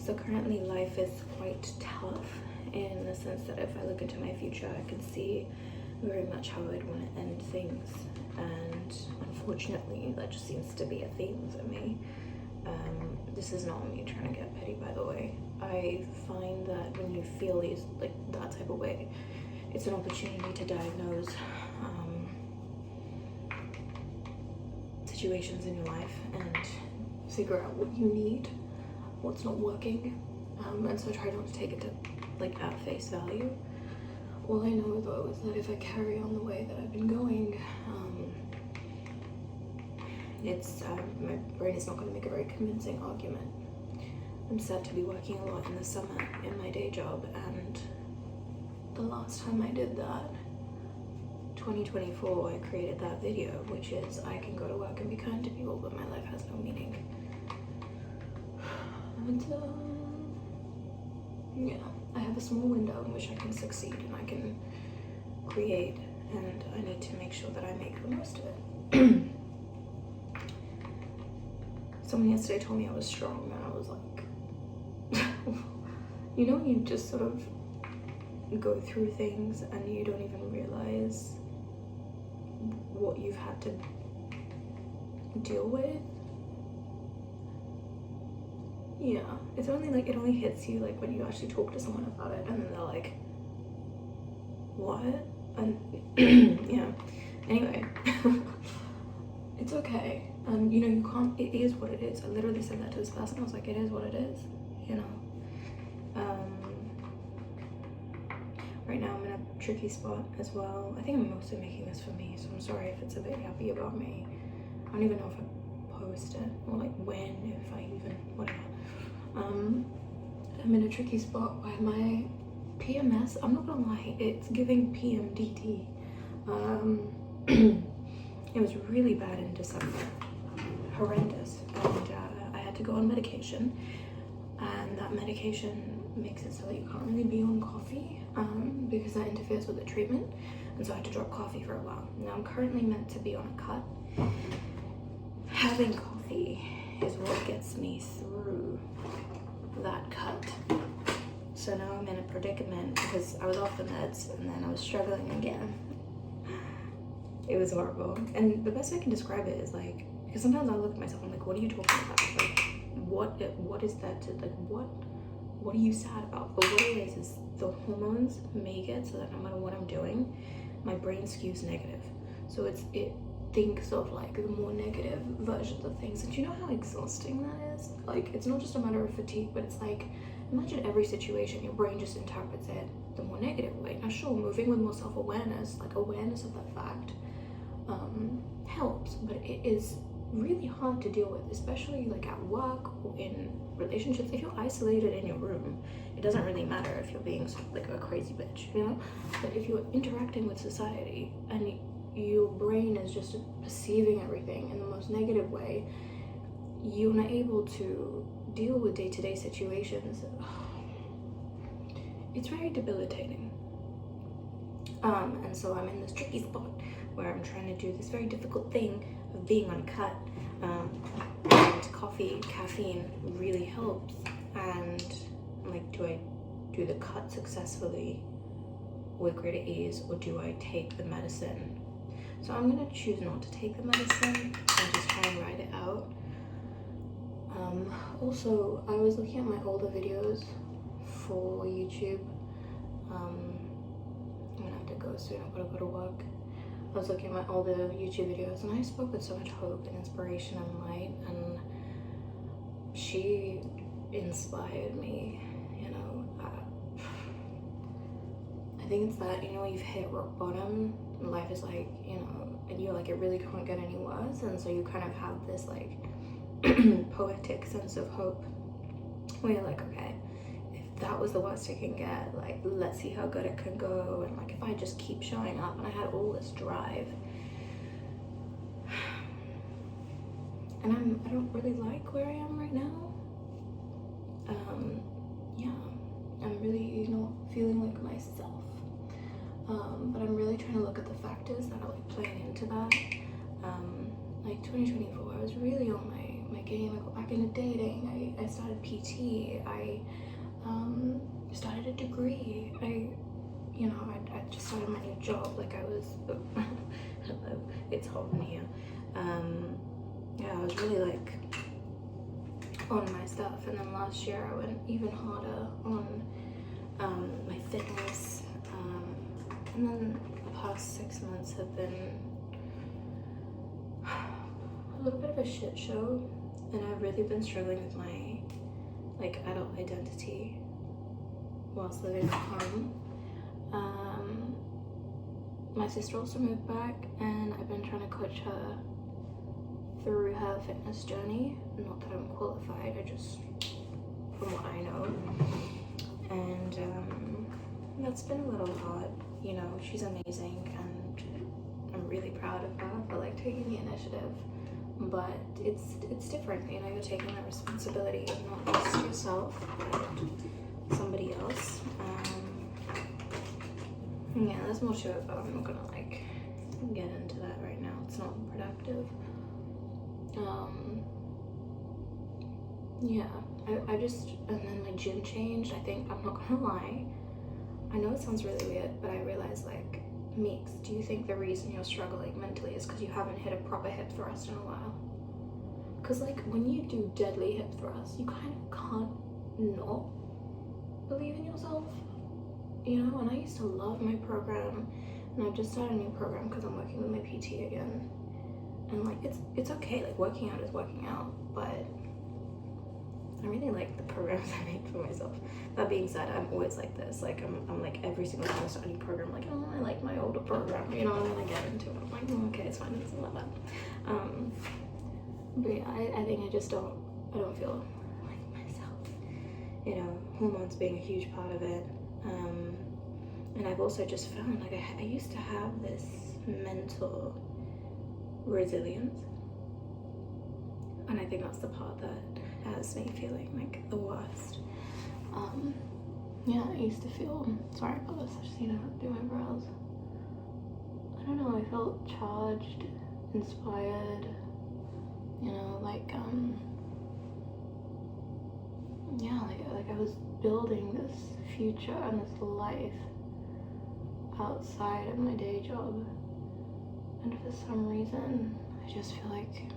So currently life is quite tough in the sense that if I look into my future, I can see very much how I'd want to end things, and unfortunately that just seems to be a theme for me. This is not me trying to get petty, by the way. I find that when you feel these, like that type of way, it's an opportunity to diagnose situations in your life and figure out what you need, what's not working, and so try not to take it to like at face value. All I know though is that if I carry on the way that I've been going, my brain is not going to make a very convincing argument. I'm set to be working a lot in the summer in my day job, and the last time I did that, 2024, I created that video, which is I can go to work and be kind to people, but my life has no meaning. And yeah, I have a small window in which I can succeed and I can create, and I need to make sure that I make the most of it. Someone yesterday told me I was strong, and I was like, you know, you just sort of go through things and you don't even realize what you've had to deal with. Yeah, it's only like, it only hits you like when you actually talk to someone about it, and then they're like, what? And yeah, anyway. It's okay. You know, you can't, it is what it is. I literally said that to this person. I was like, it is what it is, you know. Right now I'm in a tricky spot as well. I think I'm mostly making this for me, so I'm sorry if it's a bit yappy about me. I don't even know if I post it, or like when, if I even, whatever. I'm in a tricky spot where my PMS, I'm not gonna lie, it's giving PMDD. It was really bad in December, horrendous, and I had to go on medication, and that medication makes it so that you can't really be on coffee because that interferes with the treatment, and so I had to drop coffee for a while. Now I'm currently meant to be on a cut. Having coffee is what gets me through that cut. So now I'm in a predicament because I was off the meds and then I was struggling again. It was horrible. And the best way I can describe it is like, because sometimes I look at myself and I'm like, what are you talking about? Like, what is that to, like, what are you sad about? But what it is the hormones make it so that no matter what I'm doing, my brain skews negative. So it thinks of like the more negative versions of things. And do you know how exhausting that is? Like, it's not just a matter of fatigue, but it's like, imagine every situation, your brain just interprets it the more negative way. Now sure, moving with more self-awareness, like awareness of that fact, helps, but it is really hard to deal with, especially like at work or in relationships. If you're isolated in your room, it doesn't really matter if you're being like a crazy bitch, you know? But if you're interacting with society and your brain is just perceiving everything in the most negative way, you're not able to deal with day-to-day situations. It's very debilitating. And so I'm in this tricky spot where I'm trying to do this very difficult thing of being on cut, and caffeine really helps. And like, do I do the cut successfully with greater ease, or do I take the medicine? So I'm gonna choose not to take the medicine and just try and ride it out. Also, I was looking at my older videos for YouTube. I'm gonna have to go soon, I've gotta go to work. I was looking at my older YouTube videos and I spoke with so much hope and inspiration and light, and she inspired me, you know. I think it's that, you know, you've hit rock bottom and life is like, you know, and you're like, it really can't get any worse, and so you kind of have this like poetic sense of hope where you're like, okay, if that was the worst it can get, like, let's see how good it can go. And like, if I just keep showing up, and I had all this drive, and I don't really like where I am right now. Yeah, I'm really not feeling like myself, but I'm really trying to look at the factors that are like playing into that. Like 2024, I was really on my game. I got back into dating. I started PT. I started a degree. I just started my new job. Like I was, hello, it's hot in here. Yeah, I was really like on my stuff. And then last year I went even harder on my fitness. And then the past 6 months have been a little bit of a shit show, and I've really been struggling with my like adult identity whilst living at home. My sister also moved back, and I've been trying to coach her through her fitness journey. Not that I'm qualified, I just from what I know. And that's been a little hard. You know, she's amazing, and I'm really proud of her for like taking the initiative. But it's different, you know, you're taking that responsibility of not just yourself, but somebody else. Yeah, there's more to it, but I'm not gonna like get into that right now. It's not productive. Yeah, I just, and then my gym changed. I think, I'm not gonna lie, I know it sounds really weird, but I realized like, Meeks, do you think the reason you're struggling mentally is because you haven't hit a proper hip thrust in a while? Because like when you do deadly hip thrusts, you kind of can't not believe in yourself, you know? And I used to love my program, and I've just started a new program because I'm working with my PT again. And like it's okay, like working out is working out, but I really like the programs I make for myself. That being said, I'm always like this. Like I'm like every single time I start a new program, like, oh, I like my older program, you know, and then I get into it. I'm like, oh, okay, it's fine, it doesn't matter. But yeah, I think I don't feel like myself. You know, hormones being a huge part of it. And I've also just found like I used to have this mental resilience, and I think that's the part that has me feeling like the worst. Yeah, I used to feel, sorry about this, I just need to do my brows. I don't know, I felt charged, inspired, you know, like, yeah, like I was building this future and this life outside of my day job. And for some reason, I just feel like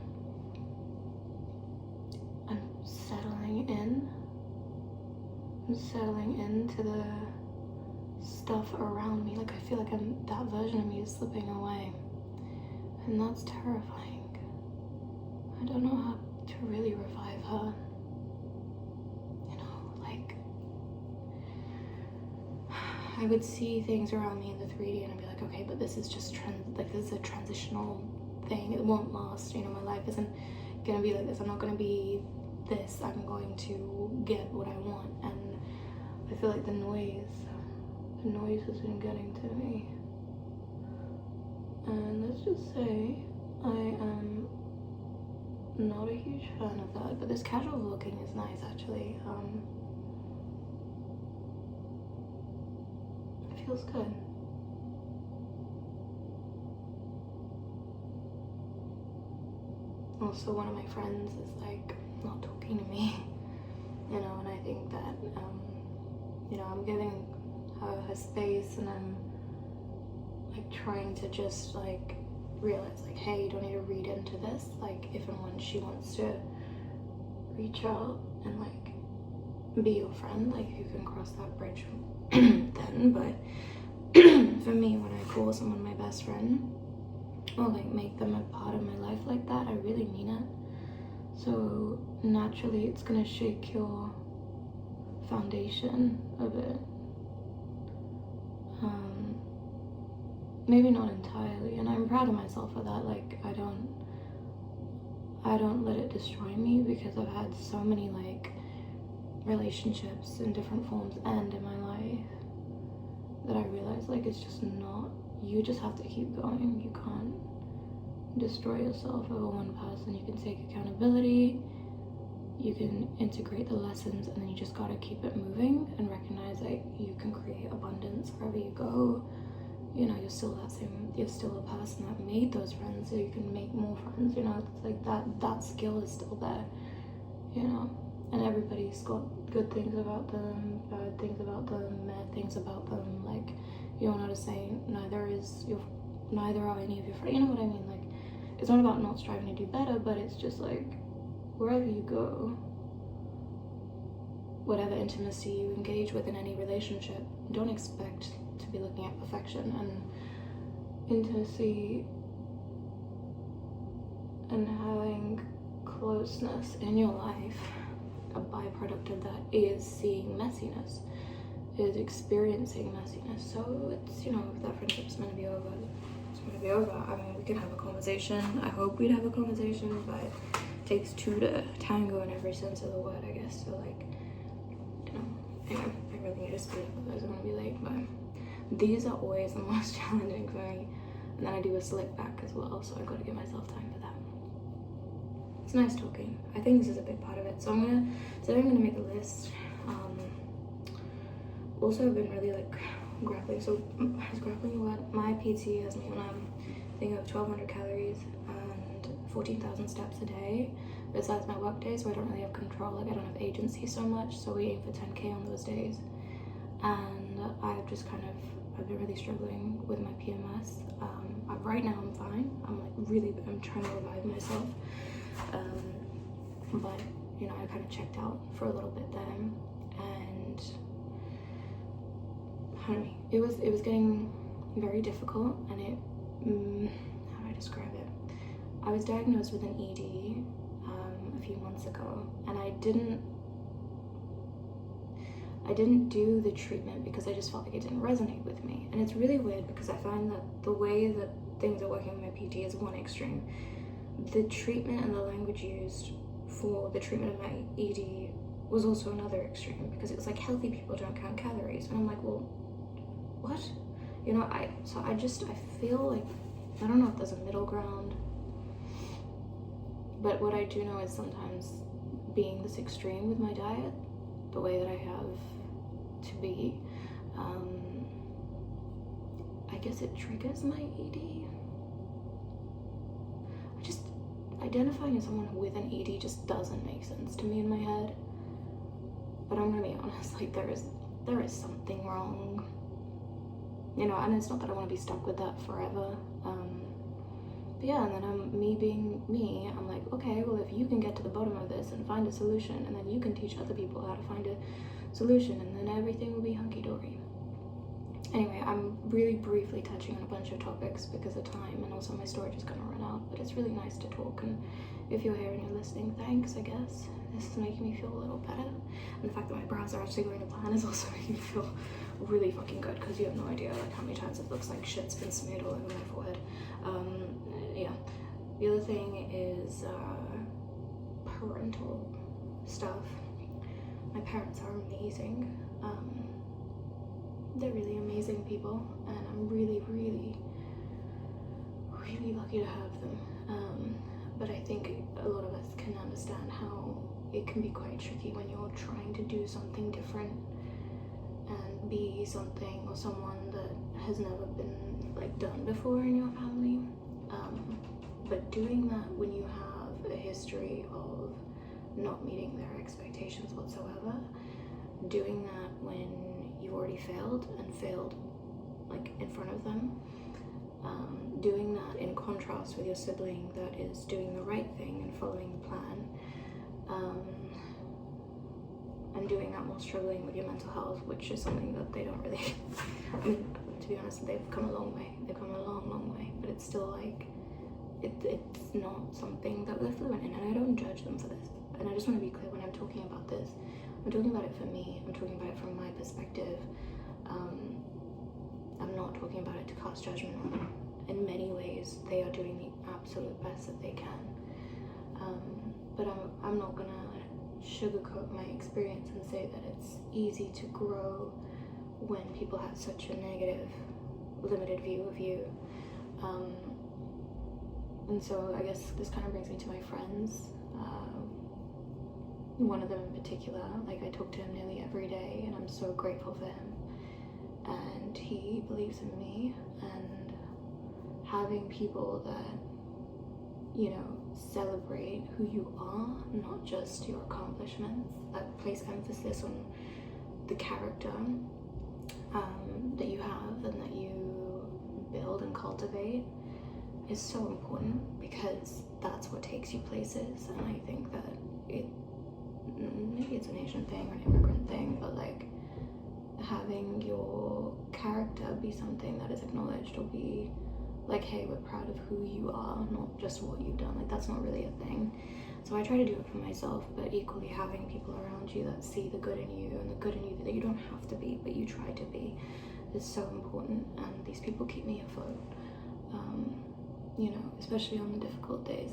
I'm settling into the stuff around me. Like I feel like that version of me is slipping away, and that's terrifying. I don't know how to really revive her. You know, like I would see things around me in the 3D and I'd be like, okay, but this is just this is a transitional thing. It won't last. You know, my life isn't gonna be like this. I'm not gonna be this. I'm going to get what I want. And I feel like the noise has been getting to me. And let's just say I am not a huge fan of that, but this casual looking is nice actually. It feels good. Also, one of my friends is like not talking to me, you know, and I think that you know, I'm giving her space, and I'm like trying to just like realize like, hey, you don't need to read into this. Like if and when she wants to reach out and like be your friend, like you can cross that bridge then. But for me, when I call someone my best friend or like make them a part of my life like that, I really mean it. So naturally it's gonna shake your foundation a bit. Maybe not entirely, and I'm proud of myself for that. Like I don't let it destroy me, because I've had so many like relationships in different forms and in my life that I realize like it's just not, you just have to keep going. You can't destroy yourself over one person. You can take accountability, you can integrate the lessons, and then you just gotta keep it moving and recognize that you can create abundance wherever you go. you know, you're still a person that made those friends, so you can make more friends, you know. It's like that skill is still there, you know. And everybody's got good things about them, bad things about them, mad things about them. Like, you don't know to say neither are any of your friends, you know what I mean? Like, it's not about not striving to do better, but it's just like, wherever you go, whatever intimacy you engage with in any relationship, don't expect to be looking at perfection. And intimacy and having closeness in your life, a byproduct of that is seeing messiness, is experiencing messiness. So it's, you know, if that friendship's meant to be over, it's meant to be over. I mean, we can have a conversation. I hope we'd have a conversation, but it takes two to tango in every sense of the word, I guess. So like, you know, anyway, I really need to speed up, otherwise I'm gonna be late. But these are always the most challenging for me. And then I do a slip back as well, so I've got to give myself time for that. It's nice talking. I think this is a big part of it. So today I'm gonna make a list. Also, I've been really like grappling. So I was grappling with my PT has me on a thing of 1,200 calories and 14,000 steps a day. Besides my work days, where I don't really have control. Like, I don't have agency so much, so we aim for 10K on those days. And I've been really struggling with my PMS. Right now I'm fine. I'm trying to revive myself. But you know, I kind of checked out for a little bit then, and it was getting very difficult. And how do I describe it? I was diagnosed with an ED a few months ago, and I didn't do the treatment because I just felt like it didn't resonate with me. And it's really weird because I find that the way that things are working with my PT is one extreme. The treatment and the language used for the treatment of my ED was also another extreme, because it was like, healthy people don't count calories. And I'm like, well, what? You know, I feel like, I don't know if there's a middle ground, but what I do know is sometimes being this extreme with my diet, the way that I have to be, I guess it triggers my ED. Identifying as someone with an ED just doesn't make sense to me in my head. But I'm gonna be honest, like, there is something wrong, you know. And it's not that I want to be stuck with that forever. But yeah, and then me being me, I'm like, okay, well, if you can get to the bottom of this and find a solution, and then you can teach other people how to find a solution, and then everything will be hunky-dory. Anyway, I'm really briefly touching on a bunch of topics because of time, and also my storage is gonna run out, but it's really nice to talk. And if you're here and you're listening, thanks, I guess. This is making me feel a little better. And the fact that my brows are actually going to plan is also making me feel really fucking good, because you have no idea like how many times it looks like shit's been smeared all over my forehead. Yeah. The other thing is parental stuff. My parents are amazing. They're really amazing people, and I'm really, really, really lucky to have them. But I think a lot of us can understand how it can be quite tricky when you're trying to do something different and be something or someone that has never been like done before in your family. But doing that when you have a history of not meeting their expectations whatsoever, doing that when you've already failed like in front of them, doing that in contrast with your sibling that is doing the right thing and following the plan, and doing that while struggling with your mental health, which is something that they don't really I mean, to be honest, they've come a long way, long way, but it's still like it's not something that they're fluent in, and I don't judge them for this. And I just want to be clear, when I'm talking about this, I'm talking about it for me, I'm talking about it from my perspective. I'm not talking about it to cast judgment on them. In many ways, they are doing the absolute best that they can. But I'm not gonna sugarcoat my experience and say that it's easy to grow when people have such a negative, limited view of you. And so I guess this kind of brings me to my friends. One of them in particular, like, I talk to him nearly every day, and I'm so grateful for him. And and he believes in me, and having people that, you know, celebrate who you are, not just your accomplishments, that place emphasis on the character that you have and that you build and cultivate is so important, because that's what takes you places. And I think that maybe it's an Asian thing or an immigrant thing, but like having your character be something that is acknowledged, or be like, hey, we're proud of who you are, not just what you've done. Like, that's not really a thing. So I try to do it for myself, but equally having people around you that see the good in you, and the good in you that you don't have to be, but you try to be, is so important. And these people keep me afloat, you know, especially on the difficult days.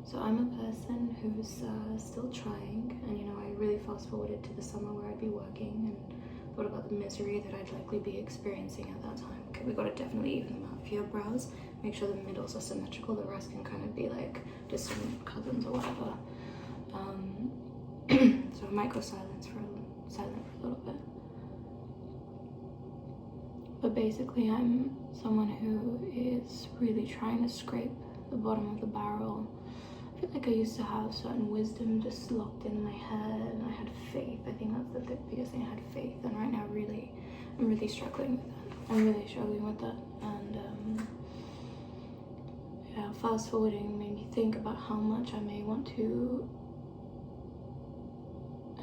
So I'm a person who's still trying, and you know, I really fast forwarded to the summer where I'd be working, and thought about the misery that I'd likely be experiencing at that time. Okay, we gotta definitely even them out. If you have brows, make sure the middles are symmetrical, the rest can kind of be like distant cousins or whatever. So I might go silent for a little bit. But basically, I'm someone who is really trying to scrape the bottom of the barrel. I feel like I used to have certain wisdom just locked in my head, and I had faith. I think that's the biggest thing. I had faith, and right now, I'm really struggling with that. I'm really struggling with that, and yeah, fast forwarding made me think about how much I may want to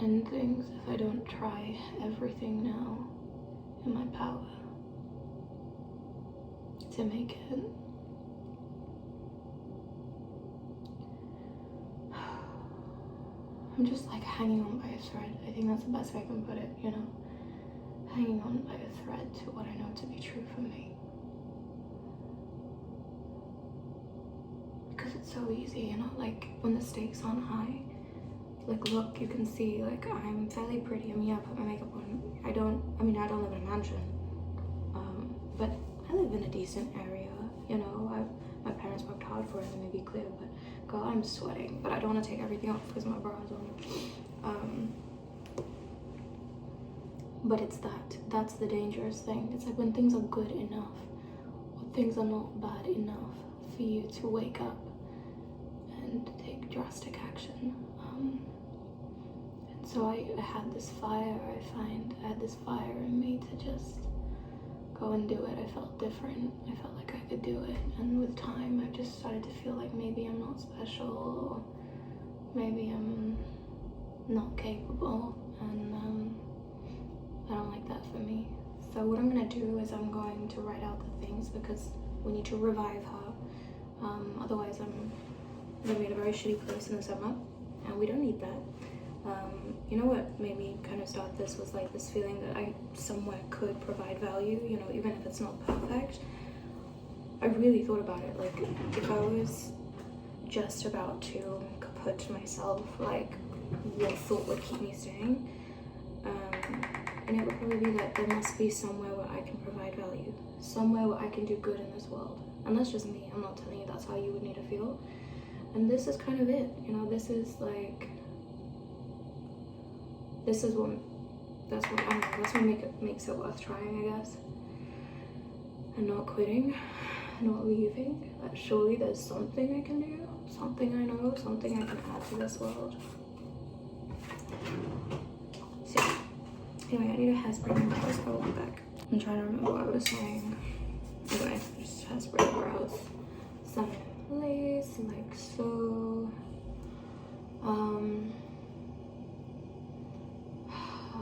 end things if I don't try everything now in my power to make it. I'm just like hanging on by a thread. I think that's the best way I can put it, you know? Hanging on by a thread to what I know to be true for me. Because it's so easy, you know? Like, when the stakes aren't high, like, look, you can see, like, I'm fairly pretty. I mean, yeah, I put my makeup on. I don't live in a mansion. But I live in a decent area, you know? My parents worked hard for it, let me be clear, but girl, I'm sweating, but I don't want to take everything off because my bra is on. But it's that's the dangerous thing. It's like when things are good enough, or things are not bad enough for you to wake up and take drastic action. And so I had this fire, I had this fire in me to just go and do it. I felt different. I felt like I could do it. And with time, I just started to feel like maybe I'm not special, or maybe I'm not capable. And I don't like that for me. So what I'm gonna do is I'm going to write out the things, because we need to revive her. Otherwise, I'm gonna be in a very shitty place in the summer, and we don't need that. You know what made me kind of start this was like this feeling that I somewhere could provide value, you know, even if it's not perfect. I really thought about it, like if I was just about to put to myself like what thought would keep me staying, and it would probably be that there must be somewhere where I can provide value, somewhere where I can do good in this world. And that's just me. I'm not telling you that's how you would need to feel. And this is kind of it, you know, that's what makes it worth trying, I guess. And not quitting, not leaving. That surely there's something I can do, something I know, something I can add to this world. So anyway, I need a hairspray in my brows. I will be back. I'm trying to remember what I was saying. Anyway, just hairspray brows. Some lace, like so.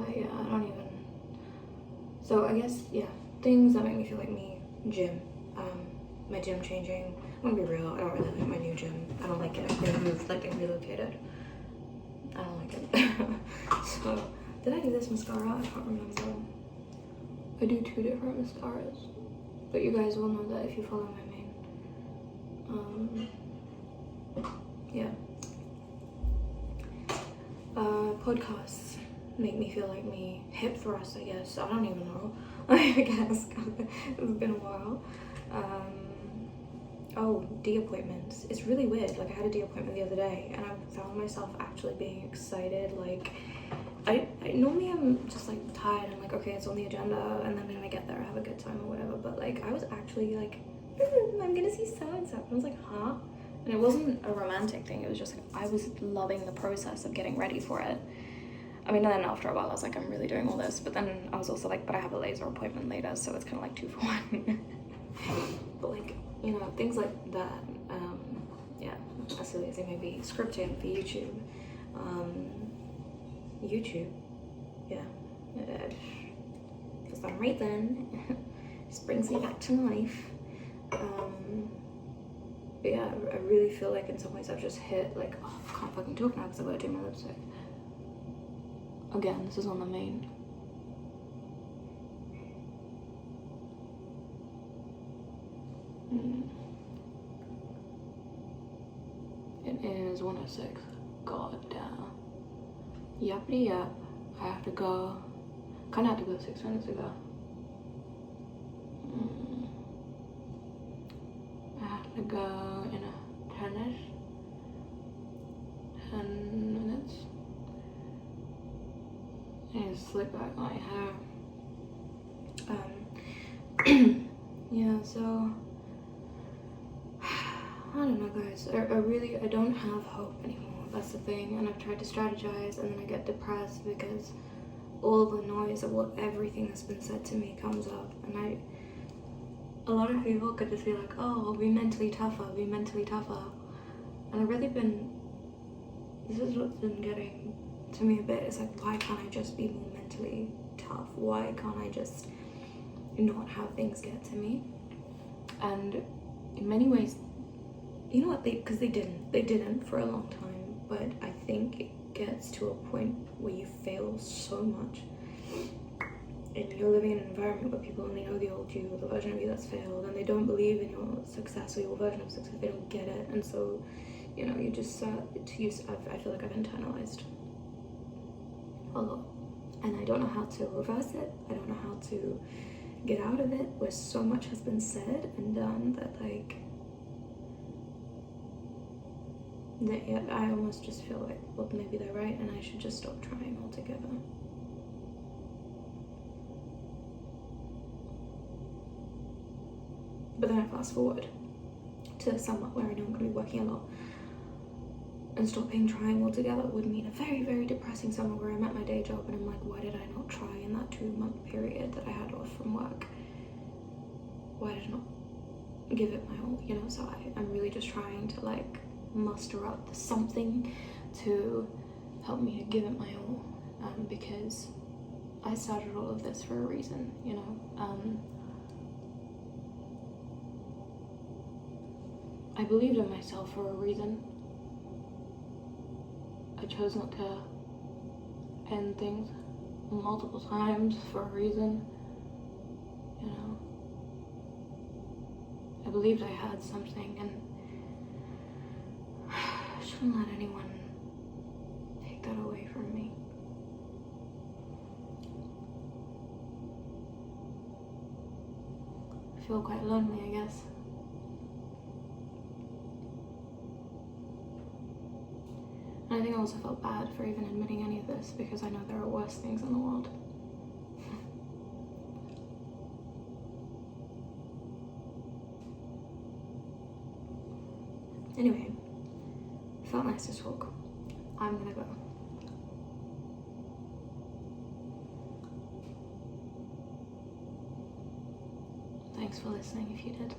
Yeah, I don't even. So I guess, yeah, things that make me feel like me. Gym. My gym changing. I'm gonna be real, I don't really like my new gym. I don't like it. I moved, like I relocated. I don't like it. So, did I do this mascara? I can't remember. I do 2 different mascaras. But you guys will know that if you follow my main. Yeah. Podcasts make me feel like me. Hip thrust, I guess. I don't even know. I guess. It's been a while. Oh, D appointments. It's really weird. Like, I had a D appointment the other day, and I found myself actually being excited, like, I normally am just like tired and like, okay, it's on the agenda, and then when I get there I have a good time or whatever, but like I was actually like, I'm gonna see so and so, and I was like, huh? And it wasn't a romantic thing, it was just like I was loving the process of getting ready for it. I mean, then after a while I was like, I'm really doing all this, but then I was also like, but I have a laser appointment later, so it's kind of like 2 for 1. But like, you know, things like that, yeah, as silly as they may be. Scripting for YouTube, yeah, for some reason, just brings me back to life. But yeah, I really feel like in some ways I've just hit like, oh, I can't fucking talk now because I've got to do my lipstick. Again, this is on the main. It is 1:06. God damn. Yappity yap. I have to go. Kinda had to go 6 minutes ago. I have to go in a 10-ish. 10 minutes. I need to slick back my hair. Yeah, so I don't know, guys. I don't have hope anymore. That's the thing. And I've tried to strategize, and then I get depressed because all the noise of everything that's been said to me comes up. And a lot of people could just be like, oh, be mentally tougher, be mentally tougher. And I've really been, this is what's been getting to me a bit. It's like, why can't I just be more mentally tough? Why can't I just not have things get to me? And in many ways, you know what, because they didn't for a long time, but I think it gets to a point where you fail so much and you're living in an environment where people only know the old you, the version of you that's failed, and they don't believe in your success or your version of success. They don't get it, and so, you know, you just I feel like I've internalized a lot, and I don't know how to reverse it. I don't know how to get out of it, where so much has been said and done that, like, I almost just feel like, well, maybe they're right and I should just stop trying altogether. But then I fast forward to somewhat where I know I'm going to be working a lot, and stopping trying altogether would mean a very, very depressing summer where I'm at my day job and I'm like, why did I not try in that 2-month period that I had off from work? Why did I not give it my all, you know? So I'm really just trying to like muster up something to help me give it my all, because I started all of this for a reason, you know. I believed in myself for a reason. I chose not to end things multiple times for a reason, you know. I believed I had something, and I shouldn't let anyone take that away from me. I feel quite lonely, I guess. And I think I also felt bad for even admitting any of this, because I know there are worse things in the world. Anyway, it felt nice to talk. I'm gonna go. Thanks for listening if you did.